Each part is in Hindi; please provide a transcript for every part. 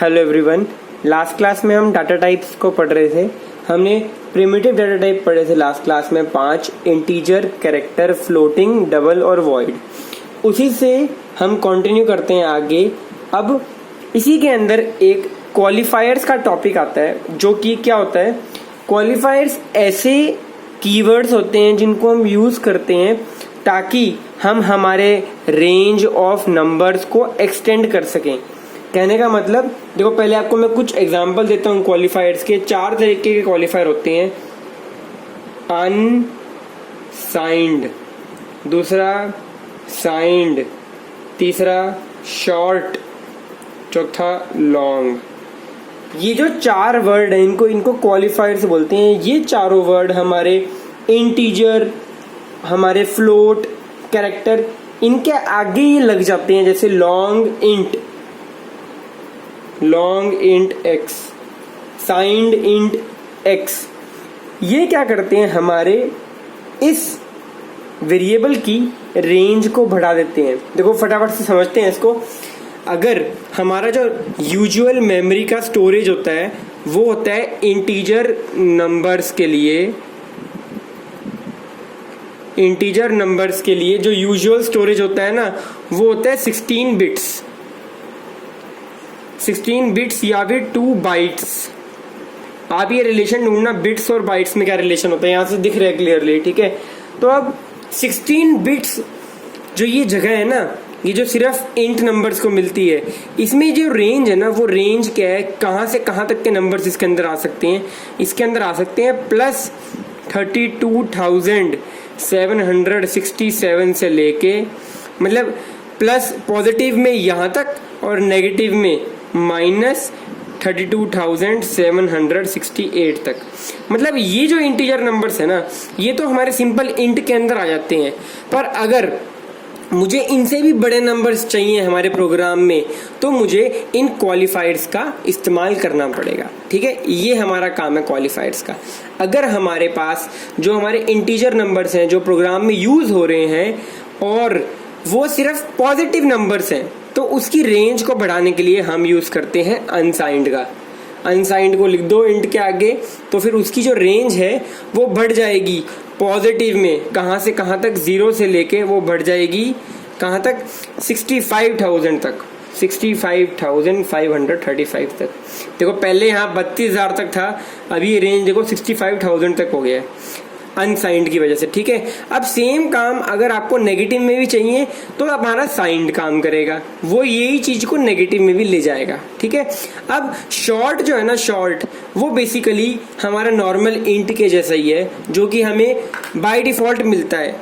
Hello everyone. लास्ट क्लास में हम डाटा टाइप्स को पढ़ रहे थे। हमने प्रिमिटिव डाटा टाइप पढ़े थे लास्ट क्लास में 5, इंटीजर, कैरेक्टर, फ्लोटिंग, डबल और वॉइड। उसी से हम कंटिन्यू करते हैं आगे। अब इसी के अंदर एक क्वालिफायर्स का टॉपिक आता है, जो कि क्या होता है, क्वालिफायर्स ऐसे कीवर्ड्स होते हैं जिनको हम यूज करते हैं ताकि हम हमारे रेंज ऑफ नंबर्स को एक्सटेंड कर सकें। कहने का मतलब, देखो पहले आपको मैं कुछ एग्जांपल देता हूँ क्वालिफायर्स के। 4 तरीके के क्वालिफायर होते हैं। अनसाइंड, दूसरा साइंड, तीसरा शॉर्ट, चौथा लॉन्ग। ये जो 4 वर्ड हैं इनको क्वालिफायर्स बोलते हैं। ये चारों वर्ड हमारे इंटीजर, हमारे फ्लोट, कैरेक्टर, इनके आगे ही लग जाते हैं। जैसे long int x, signed int x। ये क्या करते हैं, हमारे इस वेरिएबल की रेंज को बढ़ा देते हैं। देखो फटाफट से समझते हैं इसको। अगर हमारा जो यूजुअल मेमोरी का स्टोरेज होता है वो होता है इंटीजर नंबर्स के लिए जो यूजुअल स्टोरेज होता है ना, वो होता है 16 बिट्स या फिर 2 बाइट्स। आप ये रिलेशन ढूंढना, बिट्स और बाइट्स में क्या रिलेशन होता है, यहां से दिख रहा है क्लियरली, ठीक है। तो अब 16 बिट्स जो ये जगह है ना, ये जो सिर्फ इंट नंबर्स को मिलती है, इसमें जो रेंज है ना, वो रेंज क्या है, कहां से कहां तक के नंबर्स इसके अंदर आ सकते हैं। इसके अंदर आ सकते हैं प्लस 32,767 से लेके, मतलब प्लस पॉजिटिव में यहां तक और नेगेटिव में माइनस 32,768 तक। मतलब ये जो इंटीजर नंबर्स है ना, ये तो हमारे सिंपल इंट के अंदर आ जाते हैं। पर अगर मुझे इनसे भी बड़े नंबर्स चाहिए हमारे प्रोग्राम में, तो मुझे इन क्वालिफायर्स का इस्तेमाल करना पड़ेगा, ठीक है। ये हमारा काम है क्वालिफायर्स का। अगर हमारे पास जो हमारे इंटीजर नंबर्स हैं जो प्रोग्राम में यूज हो रहे हैं और वो सिर्फ पॉजिटिव नंबर्स हैं, तो उसकी रेंज को बढ़ाने के लिए हम यूज करते हैं अनसाइंड का। अनसाइंड को लिख दो इंट के आगे, तो फिर उसकी जो रेंज है वो बढ़ जाएगी पॉजिटिव में। कहां से कहां तक, 0 से लेके वो बढ़ जाएगी कहां तक, 65,000 तक, 65,535 तक। देखो पहले यहाँ 32,000 तक था, अभी रेंज देखो 65,000 तक हो गया है अनसाइंड की वजह से, ठीक है। अब सेम काम अगर आपको नेगेटिव में भी चाहिए तो हमारा साइंड काम करेगा, वो यही चीज को नेगेटिव में भी ले जाएगा, ठीक है। अब शॉर्ट जो है ना, शॉर्ट वो बेसिकली हमारा नॉर्मल इंट के जैसा ही है, जो कि हमें बाय डिफॉल्ट मिलता है।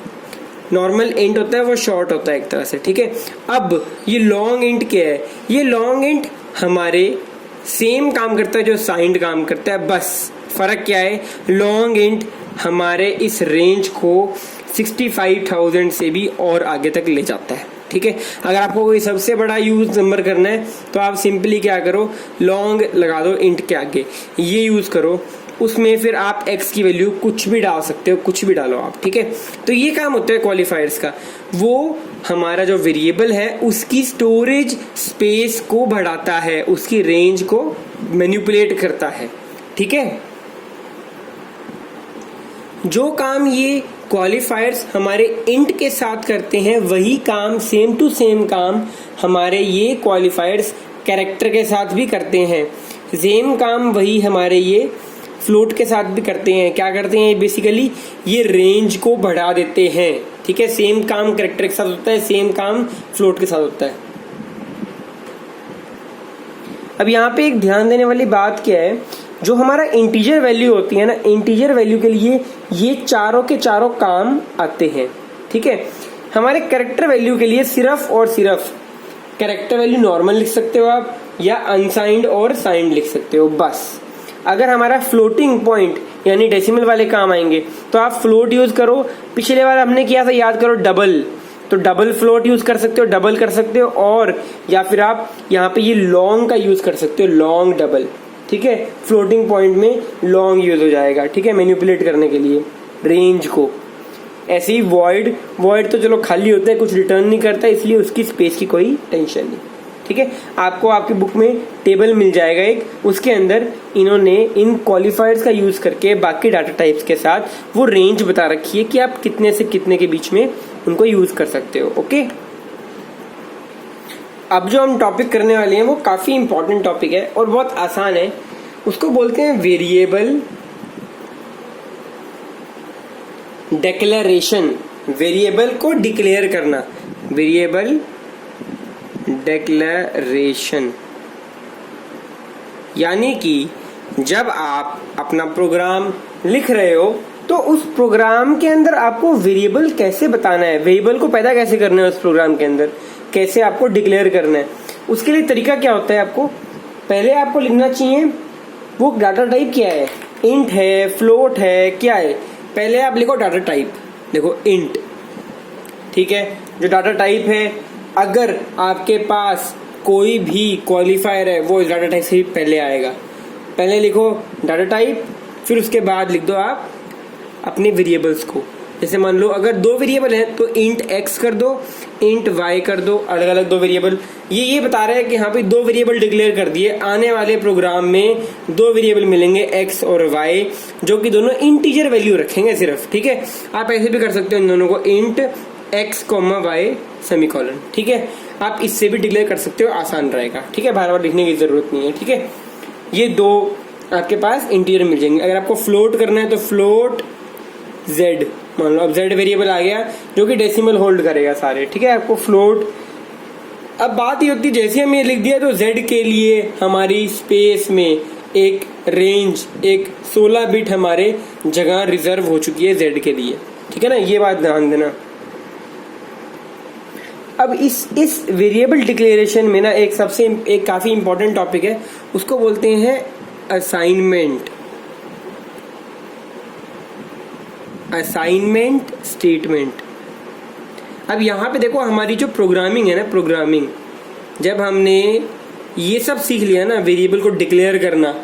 नॉर्मल इंट होता है वो शॉर्ट होता है एक तरह से, ठीक है। अब ये लॉन्ग इंट क्या है, ये लॉन्ग इंट हमारे सेम काम करता है जो साइंड काम करता है, बस फर्क क्या है, लॉन्ग इंट हमारे इस रेंज को 65,000 से भी और आगे तक ले जाता है, ठीक है। अगर आपको कोई सबसे बड़ा यूज नंबर करना है तो आप सिंपली क्या करो, लॉन्ग लगा दो इंट के आगे, ये यूज करो। उसमें फिर आप x की वैल्यू कुछ भी डाल सकते हो, कुछ भी डालो आप, ठीक है। तो ये काम होता है क्वालिफायर्स का। वो हमारा जो वेरिएबल है उसकी स्टोरेज स्पेस को बढ़ाता है, उसकी रेंज को मैनिपुलेट करता है, ठीक है। जो काम ये क्वालिफायर्स हमारे इंट के साथ करते हैं, वही काम, सेम टू सेम काम हमारे ये क्वालिफायर्स कैरेक्टर के साथ भी करते हैं। सेम काम वही हमारे ये फ्लोट के साथ भी करते हैं। क्या करते हैं, बेसिकली ये रेंज को बढ़ा देते हैं, ठीक है। सेम काम कैरेक्टर के साथ होता है, सेम काम फ्लोट के साथ होता है। अब यहाँ पे एक ध्यान देने वाली बात क्या है, जो हमारा इंटीजर वैल्यू होती है ना, इंटीजर वैल्यू के लिए ये चारों के चारों काम आते हैं, ठीक है। हमारे कैरेक्टर वैल्यू के लिए सिर्फ और सिर्फ कैरेक्टर वैल्यू नॉर्मल लिख सकते हो आप, या अनसाइंड और साइंड लिख सकते हो, बस। अगर हमारा फ्लोटिंग पॉइंट यानी डेसिमल वाले काम आएंगे तो आप फ्लोट यूज करो। पिछले बार हमने किया था, याद करो, डबल, तो डबल फ्लोट यूज कर सकते हो, डबल कर सकते हो, और या फिर आप यहाँ पे ये लॉन्ग का यूज कर सकते हो, लॉन्ग डबल, ठीक है। फ्लोटिंग पॉइंट में लॉन्ग यूज हो जाएगा, ठीक है, मैनिपुलेट करने के लिए रेंज को। ऐसे ही वॉइड तो चलो खाली होता है, कुछ रिटर्न नहीं करता, इसलिए उसकी स्पेस की कोई टेंशन नहीं। ठीक है, आपको आपकी बुक में टेबल मिल जाएगा एक, उसके अंदर इन्होंने इन क्वालिफायर्स का यूज करके बाकी डाटा टाइप्स के साथ वो रेंज बता रखी है कि आप कितने से कितने के बीच में उनको यूज कर सकते हो। ओके, अब जो हम टॉपिक करने वाले हैं वो काफी इंपॉर्टेंट टॉपिक है और बहुत आसान है। उसको बोलते हैं वेरिएबल डिक्लेरेशन। वेरिएबल को डिक्लेयर करना, वेरिएबल डिक्लेरेशन, यानी कि जब आप अपना प्रोग्राम लिख रहे हो तो उस प्रोग्राम के अंदर आपको वेरिएबल कैसे बताना है, वेरिएबल को पैदा कैसे करना है उस प्रोग्राम के अंदर, कैसे आपको डिक्लेयर करना है। उसके लिए तरीका क्या होता है, आपको पहले आपको लिखना चाहिए वो डाटा टाइप क्या है, इंट है, फ्लोट है, क्या है। पहले आप लिखो डाटा टाइप, देखो इंट, ठीक है, जो डाटा टाइप है अगर आपके पास कोई भी क्वालिफायर है वो इस डाटा टाइप से भी पहले आएगा। पहले लिखो डाटा टाइप, फिर उसके बाद लिख दो आप अपने वेरिएबल्स को। जैसे मान लो अगर दो वेरिएबल हैं तो इंट एक्स कर दो, इंट वाई कर दो, अलग अलग दो वेरिएबल। ये बता रहा है कि हाँ भाई दो वेरिएबल डिक्लेयर कर दिए, आने वाले प्रोग्राम में दो वेरिएबल मिलेंगे एक्स और वाई, जो कि दोनों इंटीजर वैल्यू रखेंगे सिर्फ, ठीक है। आप ऐसे भी कर सकते हो इन दोनों को, int x comma y semicolon, ठीक है। आप इससे भी डिक्लेयर कर सकते हो, आसान रहेगा, ठीक है, बार बार लिखने की जरूरत नहीं है, ठीक है। ये दो आपके पास इंटीजर मिल जाएंगे। अगर आपको फ्लोट करना है तो फ्लोट z, मान लो अब z वेरिएबल आ गया जो कि डेसिमल होल्ड करेगा सारे, ठीक है। आपको फ्लोट, अब बात ये होती है जैसे हमने लिख दिया तो z के लिए हमारी स्पेस में एक रेंज, एक 16 बिट हमारे जगह रिजर्व हो चुकी है z के लिए, ठीक है ना, ये बात ध्यान देना। अब इस वेरिएबल डिक्लेरेशन में ना एक काफी इंपॉर्टेंट टॉपिक है, उसको बोलते हैं असाइनमेंट, असाइनमेंट स्टेटमेंट। अब यहाँ पे देखो हमारी जो प्रोग्रामिंग है ना, प्रोग्रामिंग जब हमने ये सब सीख लिया ना, वेरिएबल को डिक्लेयर करना,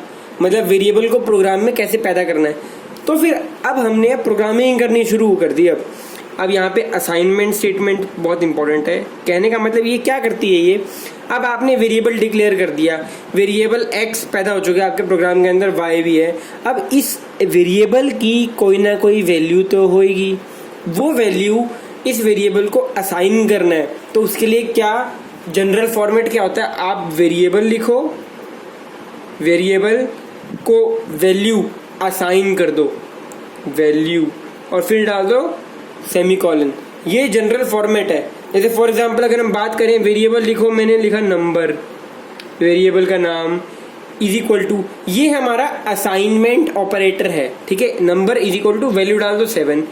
मतलब वेरिएबल को प्रोग्राम में कैसे पैदा करना है, तो फिर अब हमने प्रोग्रामिंग करनी शुरू कर दी। अब यहाँ पे असाइनमेंट स्टेटमेंट बहुत इंपॉर्टेंट है। कहने का मतलब ये क्या करती है, ये अब आपने वेरिएबल डिक्लेयर कर दिया, वेरिएबल x पैदा हो चुका है आपके प्रोग्राम के अंदर, y भी है। अब इस वेरिएबल की कोई ना कोई वैल्यू तो होगी, वो वैल्यू इस वेरिएबल को असाइन करना है। तो उसके लिए क्या जनरल फॉर्मेट क्या होता है, आप वेरिएबल लिखो, वेरिएबल को वैल्यू असाइन कर दो, वैल्यू, और फिर डाल दो सेमीकोलन। ये जनरल फॉर्मेट है। जैसे फॉर एग्जांपल अगर हम बात करें, वेरिएबल लिखो, मैंने लिखा नंबर, वेरिएबल का नाम इज इक्वल टू, ये हमारा असाइनमेंट ऑपरेटर है, ठीक है। Number is equal to value डाल दो 7।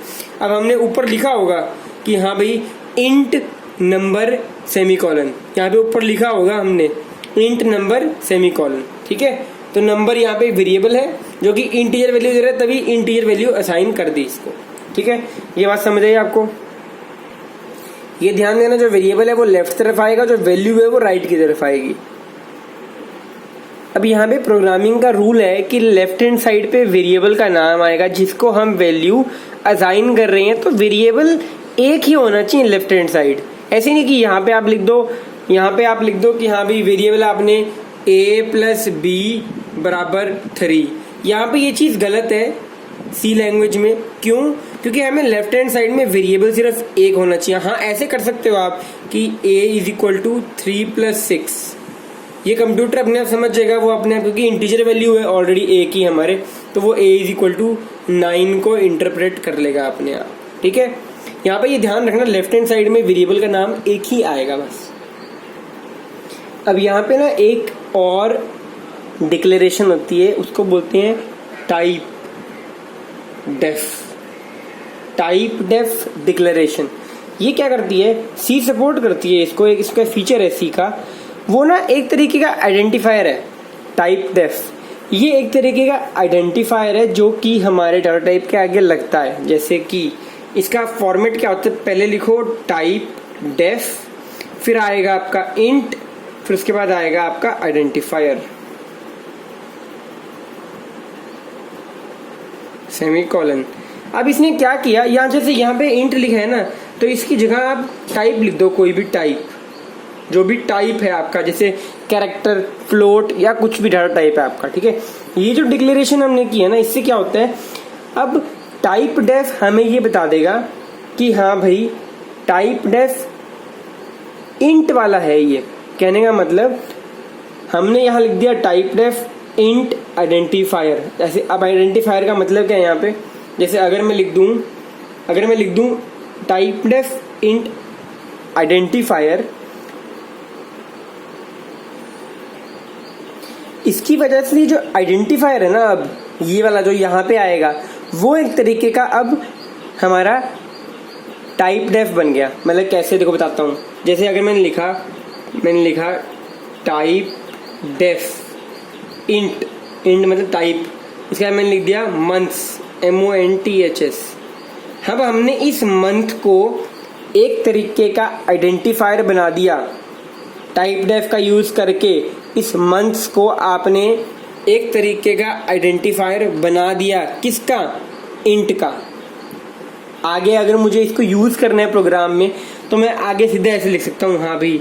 अब हमने ऊपर लिखा होगा कि हाँ भाई इंट नंबर सेमीकोलन, यहाँ पे ऊपर लिखा होगा हमने इंट नंबर सेमीकोलन, ठीक है। तो नंबर यहाँ पे वेरिएबल है जो कि इंटीजर वैल्यू दे रहा है, तभी इंटीजर वैल्यू असाइन कर दी इसको, ठीक है। ये बात समझ आई आपको। ये ध्यान देना, जो वेरिएबल है वो लेफ्ट तरफ आएगा, जो वैल्यू है वो राइट की तरफ आएगी। अब यहाँ पे प्रोग्रामिंग का रूल है कि लेफ्ट हैंड साइड पे वेरिएबल का नाम आएगा जिसको हम वैल्यू असाइन कर रहे हैं, तो वेरिएबल एक ही होना चाहिए लेफ्ट हैंड साइड। ऐसे नहीं कि यहाँ पे आप लिख दो, यहाँ पे आप लिख दो कि हाँ भाई वेरिएबल आपने a + b = 3। यहाँ पे ये चीज गलत है सी लैंग्वेज में। क्यों? क्योंकि हमें लेफ्ट हैंड साइड में वेरिएबल सिर्फ एक होना चाहिए। हाँ, ऐसे कर सकते हो आप कि a = 3 + 6, ये कंप्यूटर अपने आप समझ जाएगा वो अपने आप, क्योंकि इंटीजर वैल्यू है ऑलरेडी एक ही हमारे, तो वो a = 9 को इंटरप्रेट कर लेगा अपने आप, ठीक है। यहाँ पे ये ध्यान रखना, लेफ्ट हैंड साइड में वेरिएबल का नाम एक ही आएगा बस। अब यहाँ पे ना एक और डिक्लेरेशन होती है, उसको बोलते हैं typedef, typedef declaration. ये क्या करती है, सी सपोर्ट करती है इसको, एक इसका फीचर है सी का, वो ना एक तरीके का आइडेंटिफायर है टाइप डेफ। ये एक तरीके का आइडेंटिफायर है जो कि हमारे डाटा टाइप के आगे लगता है। जैसे कि इसका फॉर्मेट क्या होता है, पहले लिखो टाइप डेफ, फिर आएगा आपका इंट, फिर उसके बाद आएगा आपका आइडेंटिफायर सेमीकोलन। अब इसने क्या किया, यहाँ जैसे यहाँ पे इंट लिखा है ना, तो इसकी जगह आप टाइप लिख दो, कोई भी टाइप, जो भी टाइप है आपका, जैसे कैरेक्टर, फ्लोट या कुछ भी डाटा टाइप है आपका, ठीक है। ये जो डिक्लेरेशन हमने की है ना, इससे क्या होता है, अब टाइप डेफ हमें ये बता देगा कि हाँ भाई टाइप डेफ इंट वाला है। ये कहने का मतलब हमने यहाँ लिख दिया टाइप डेफ इंट आइडेंटिफायर। जैसे अब आइडेंटिफायर का मतलब क्या है यहाँ पे, जैसे अगर मैं लिख दूं टाइप डेफ इंट आइडेंटिफायर, इसकी वजह से जो आइडेंटिफायर है ना, अब ये वाला जो यहाँ पे आएगा वो एक तरीके का अब हमारा टाइप डेफ बन गया। मतलब कैसे, देखो बताता हूँ। जैसे अगर मैंने लिखा टाइप डेफ इंट मतलब टाइप, इसके बाद मैंने लिख दिया मंथ्स MONTHS। अब हमने इस मंथ को एक तरीके का आइडेंटिफायर बना दिया टाइप डेफ का यूज करके। इस मंथ्स को आपने एक तरीके का आइडेंटिफायर बना दिया, किसका, इंट का। आगे अगर मुझे इसको यूज करना है प्रोग्राम में तो मैं आगे सीधे ऐसे लिख सकता हूँ, हाँ भाई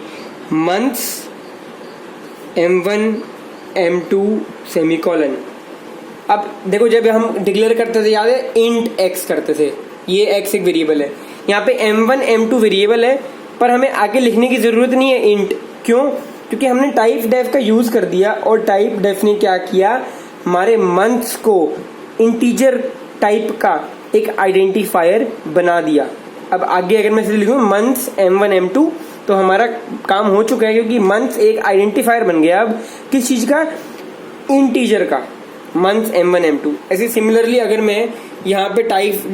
मंथ्स M1 M2 सेमीकोलन। अब देखो जब हम डिक्लेयर करते थे, याद है, इंट x करते थे, ये x एक वेरिएबल है, यहाँ पे M1 M2 वेरिएबल है, पर हमें आगे लिखने की जरूरत नहीं है इंट। क्यों? क्योंकि हमने टाइप डेफ का यूज कर दिया और टाइप डेफ ने क्या किया, हमारे मंथ्स को इंटीजर टाइप का एक आइडेंटिफायर बना दिया। अब आगे अगर मैं लिखूं मंथ्स M1 M2 तो हमारा काम हो चुका है, क्योंकि मंथ्स एक आइडेंटिफायर बन गया। अब किस चीज का, इंटीजर का, मंथ्स M1 M2। ऐसे सिमिलरली अगर मैं यहाँ पे टाइप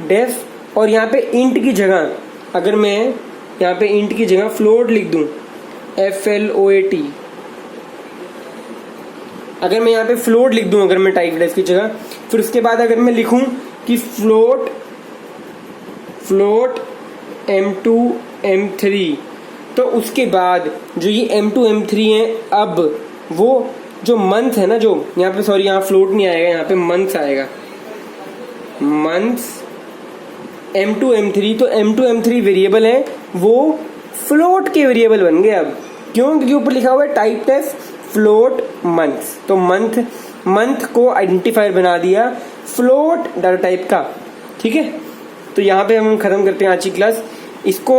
डेफ और यहाँ पे इंट की जगह, अगर मैं यहाँ पे इंट की जगह फ्लोट लिख दूं FLOAT, अगर मैं यहाँ पे फ्लोट लिख दूं, अगर मैं टाइप डेफ की जगह, फिर उसके बाद अगर मैं लिखूं कि फ्लोट M2 M3, तो उसके बाद जो ये M2 M3 है, अब वो जो मंथ है ना, जो यहाँ पे, सॉरी यहाँ फ्लोट नहीं आएगा, यहाँ पे मंथ्स आएगा, मंथ्स M2 M3। तो M2 M3 वेरिएबल है, वो फ्लोट के वेरिएबल बन गए अब। क्यों? क्योंकि ऊपर लिखा हुआ है टाइप डेफ फ्लोट मंथ्स। तो मंथ को आइडेंटिफायर बना दिया फ्लोट डाटा टाइप का, ठीक है। तो यहाँ पे हम खत्म करते हैं आज की क्लास। इसको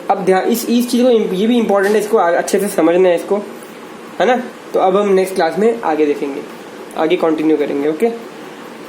अब ध्यान, इस चीज़ को, ये भी इंपॉर्टेंट है, इसको अच्छे से समझना है इसको, है ना। तो अब हम नेक्स्ट क्लास में आगे देखेंगे, आगे कंटिन्यू करेंगे। ओके।